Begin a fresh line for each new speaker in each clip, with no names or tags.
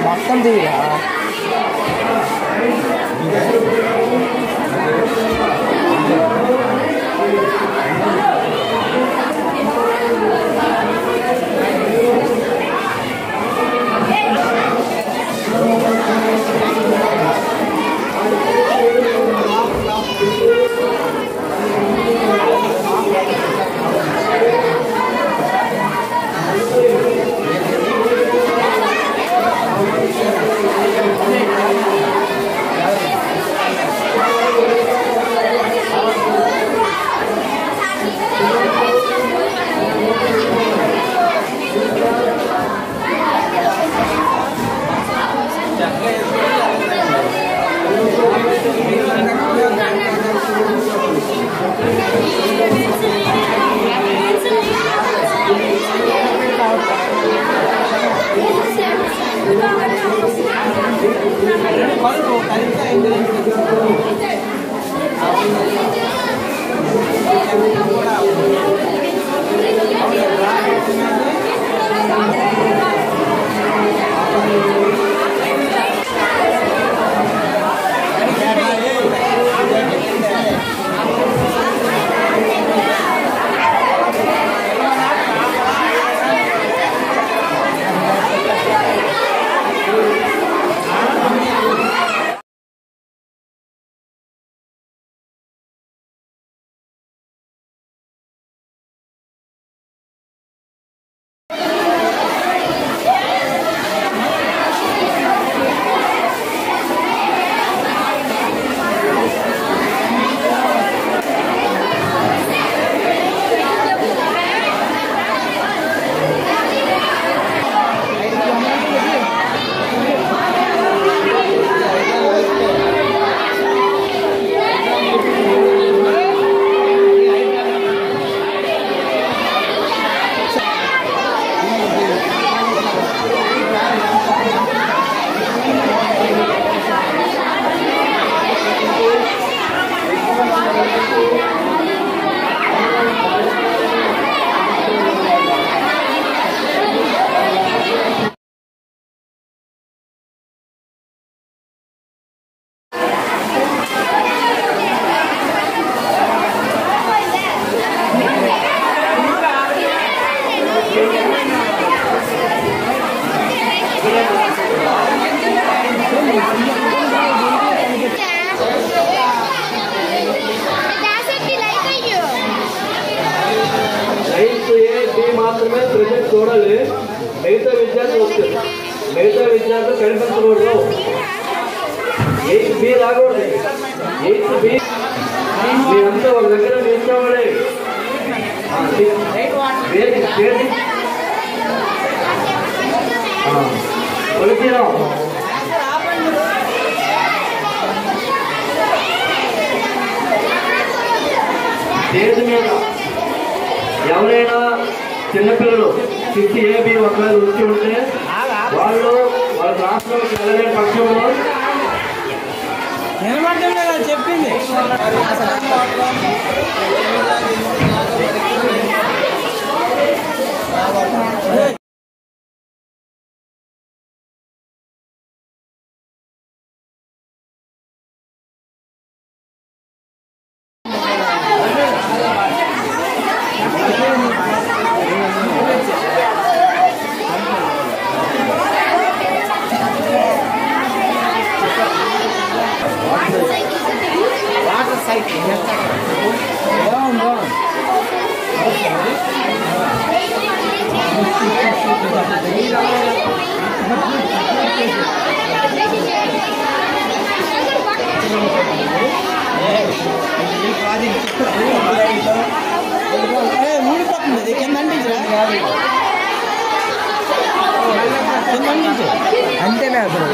మొత్తం తీరా
మాత్రమే ప్రజెంట్ చూడాలి. మిగతా విద్యార్థులు కనిపించకూడదు. 8B రాకూడదు. 8B మీరంతా ఒక దగ్గర నిల్చోవాలి. కొలిచిరాం స్టేజ్ మీద ఎవరైనా చిన్నపిల్లలు 6AB ఒకవేళ వచ్చి ఉంటే వాళ్ళు వాళ్ళ రాష్ట్రంలోకి వెళ్ళలేని పక్షంలో
చెప్పింది అంతేనా అసలు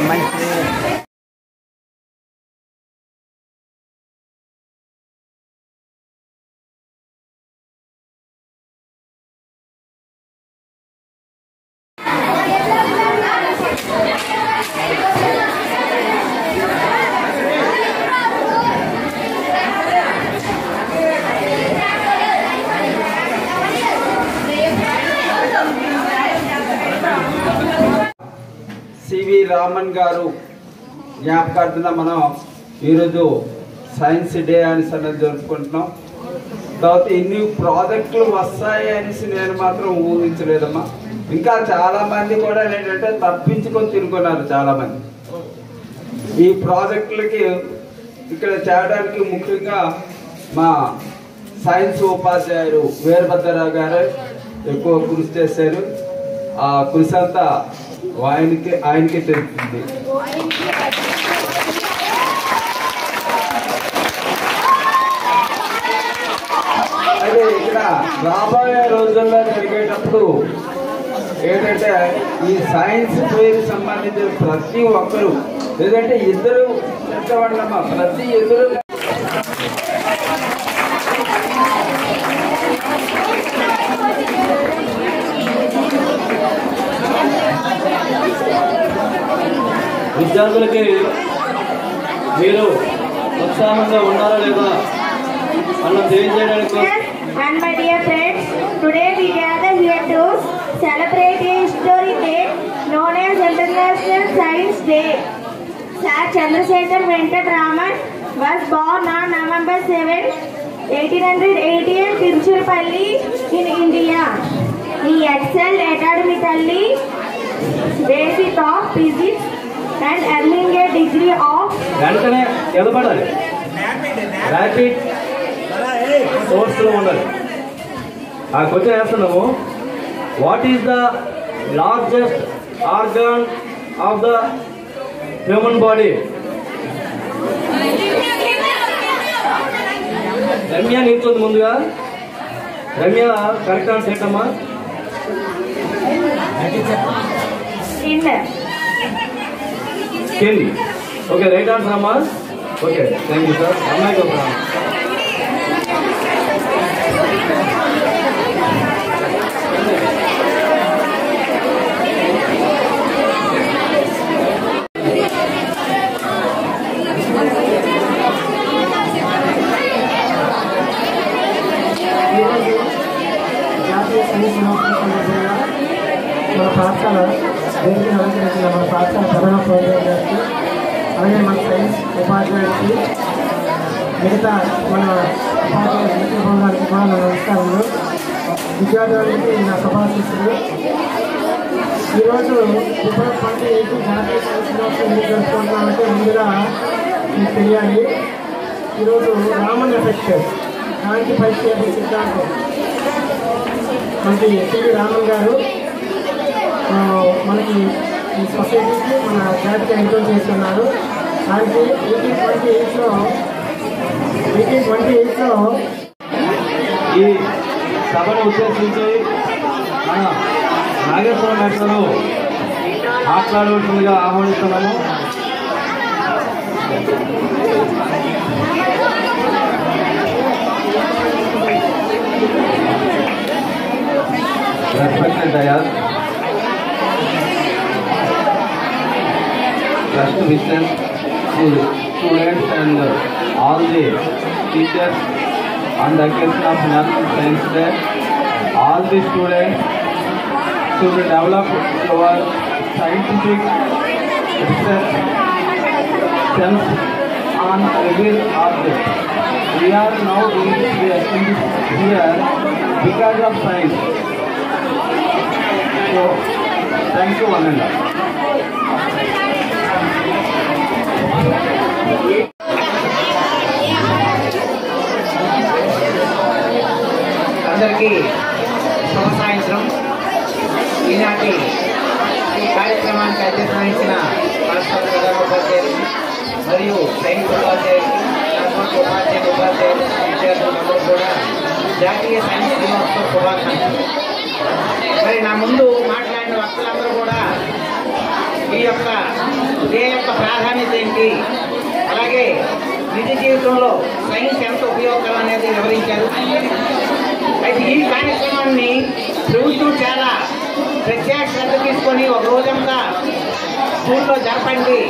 మంచిది.
సివి రామన్ గారు జ్ఞాపకార్థంగా మనం ఈరోజు సైన్స్ డే అనేసి అనేది జరుపుకుంటున్నాం. తర్వాత ఇన్ని ప్రాజెక్టులు వస్తాయి అనేసి నేను మాత్రం ఊహించలేదమ్మా. ఇంకా చాలామంది కూడా ఏంటంటే తప్పించుకొని తిరుగుతున్నారు చాలామంది. ఈ ప్రాజెక్టులకి ఇక్కడ చేయడానికి ముఖ్యంగా మా సైన్స్ ఉపాధ్యాయులు వీరభద్రరావు గారు ఎక్కువ కృషి చేశారు. ఆ కృషి అంతా ఆయనకే తెలుస్తుంది. అయితే ఇక్కడ రాబోయే రోజుల్లో జరిగేటప్పుడు ఏంటంటే ఈ సైన్స్ ఫెయిర్ సంబంధించిన ప్రతి ఒక్కరు లేదంటే ఇద్దరు చెప్పవాళ్ళమ్మా, ప్రతి ఇద్దరు
విద్యార్థులకి మీరు ఉత్సాహంగా ఉన్నారా లేదా అన్న తెలియజేయడానికి.
And my dear friends, today we gather here to celebrate a historic day known as International Science Day. Sir Chandrasekhar Venkat Raman was born on November 7, 1880 in Tiruchirappalli in India. He excelled academically, basic of physics and earning a degree of
వెంటనే నిలబడాలి, rapid సోర్స్లో ఉండాలి. ఆ question వేస్తున్నాము. What is the largest organ of the human body? Ramya నిల్చుంది ముందుగా. Ramya correct answer ఏంటమ్మా? Skin. Okay, right answer అమ్మా. Okay, thank you sir. అమ్మాయికి ఒక
మన పాఠశాల దేనికి అలంకరించిన మన పాఠశాల ప్రధానోపాధ్యాయులు గారికి, అలాగే మన సైన్స్ ఉపాధ్యాయులకి, మిగతా మన ఉపాధ్యాయుల మిగతా బృందానికి కూడా నా నమస్కారాలు. విద్యార్థులకి నా శుభాశీస్సులు. ఈరోజు ఫిబ్రవరి 28 జాతీయ సైన్స్ దినోత్సవం ఎందుకు జరుపుకుంటున్నామంటే ముందుగా మీకు తెలియాలి. ఈరోజు రామన్ ఎఫెక్ట్, కాంతి పరిక్షేప సిద్ధాంతం మనకి సివి రామన్ గారు మనకి ఈ సొసైటీకి మన జాతికి ఎంతో చేస్తున్నారు. దానికి 1828లో
ఈ సభను ఉద్దేశించి మన నాగేశ్వర మేటలో మాట్లాడవలసిందిగా ఆహ్వానిస్తున్నాము. Respected Dayal, best wishes to students and all the teachers on the occasion of National Science Day. All the students should develop your scientific research sense on real objects. We are now in this year because of science. So, thank you one and all.
అందరికీ శుభ సాయంత్రం. ఈనాటి ఈ కార్యక్రమానికి అధ్యక్షత వహించిన పాఠశాల ప్రధానోపాధ్యాయులు మరియు సైన్స్ ఉపాధ్యాయులు, ఉపాధ్యాయులు విద్యార్థులందరూ కూడా జాతీయ సైన్స్ దినోత్సవ శుభాకాంక్షలు. మరి నా ముందు మాట్లాడిన వక్తలందరూ కూడా దీని యొక్క ప్రాధాన్యత ఏంటి, అలాగే నిజ జీవితంలో సైన్స్ ఎంత ఉపయోగకరం అనేది వివరించారు. అయితే ఈ కార్యక్రమాన్ని ప్రభుత్వం చాలా ప్రత్యేక శ్రద్ధ తీసుకొని ఒక రోజంతా స్కూల్లో జరపండి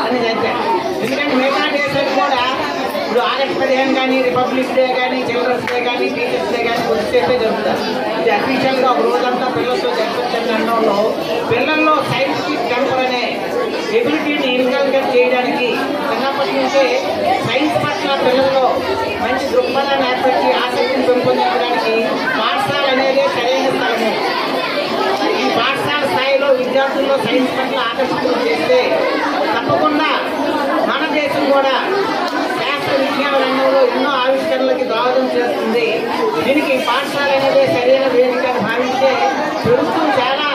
అని చెప్పారు. ఎందుకంటే మిగతా దేశాలు కూడా ఇప్పుడు ఆగస్టు 15 కానీ, రిపబ్లిక్ డే కానీ, చిల్డ్రన్స్ డే కానీ, టీచర్స్ డే కానీ వచ్చేస్తే జరుగుతారు. ఇది అఫీషియల్గా ఒక రోజంతా పిల్లలతో జరపచ్చని అనడంలో పిల్లల్లో సైంటిఫిక్ టెంపర్ అనే ఎబిలిటీని ఇన్కల్కేట్ చేయడానికి చిన్నప్పటి నుంచే సైన్స్ పట్ల పిల్లల్లో మంచి దృక్పథాన్ని ఏర్పరిచి ఆసక్తిని పెంపొందించడానికి పాఠశాల అనేది సరైన స్థలము. ఈ పాఠశాల స్థాయిలో విద్యార్థుల్లో సైన్స్ పట్ల ఆకర్షితులు చేస్తే తప్పకుండా మన దేశం కూడా శాస్త్ర విజ్ఞాన రంగంలో ఎన్నో ఆవిష్కరణలకి దోహదం చేస్తుంది. దీనికి పాఠశాల అనేది సరైన వేదిక భావించే ప్రభుత్వం చాలా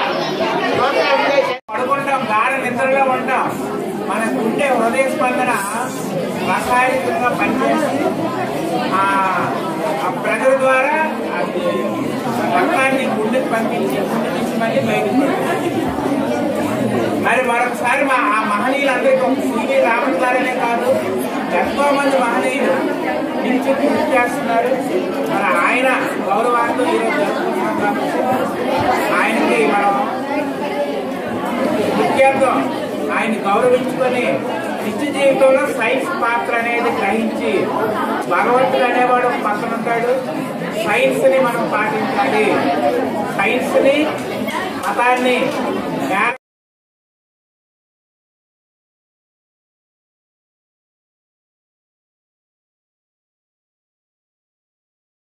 ప్రోత్సాహించే.
పడుకుంటాం, గాఢ నిద్రలో ఉంటాం. మన గుండె హృదయ స్పందన రసాయనికంగా పనిచేసి ఆ ప్రజల ద్వారా రక్తాన్ని గుండెకి పంపించి గుండె నుంచి మళ్ళీ బయటకు పడుతుంది. మరి మరొకసారి ఆ మహనీయులందరికీ సివి రామన్ గారనే కాదు, ఎంతో మంది మహనీయులు నిలిచి కృషి చేస్తున్నారు. మరి ఆయన గౌరవాన్ని ఈరోజు జరుపుకుంటున్నాం కాబట్టి ఆయనకి మనం ముఖ్యంగా ఆయన గౌరవించుకొని నిత్య జీవితంలో సైన్స్ పాత్ర అనేది గ్రహించి భగవంతుడు అనేవాడు పక్కన ఉంటాడు. సైన్స్ ని మనం పాటించాలి. సైన్స్ ని మతాన్ని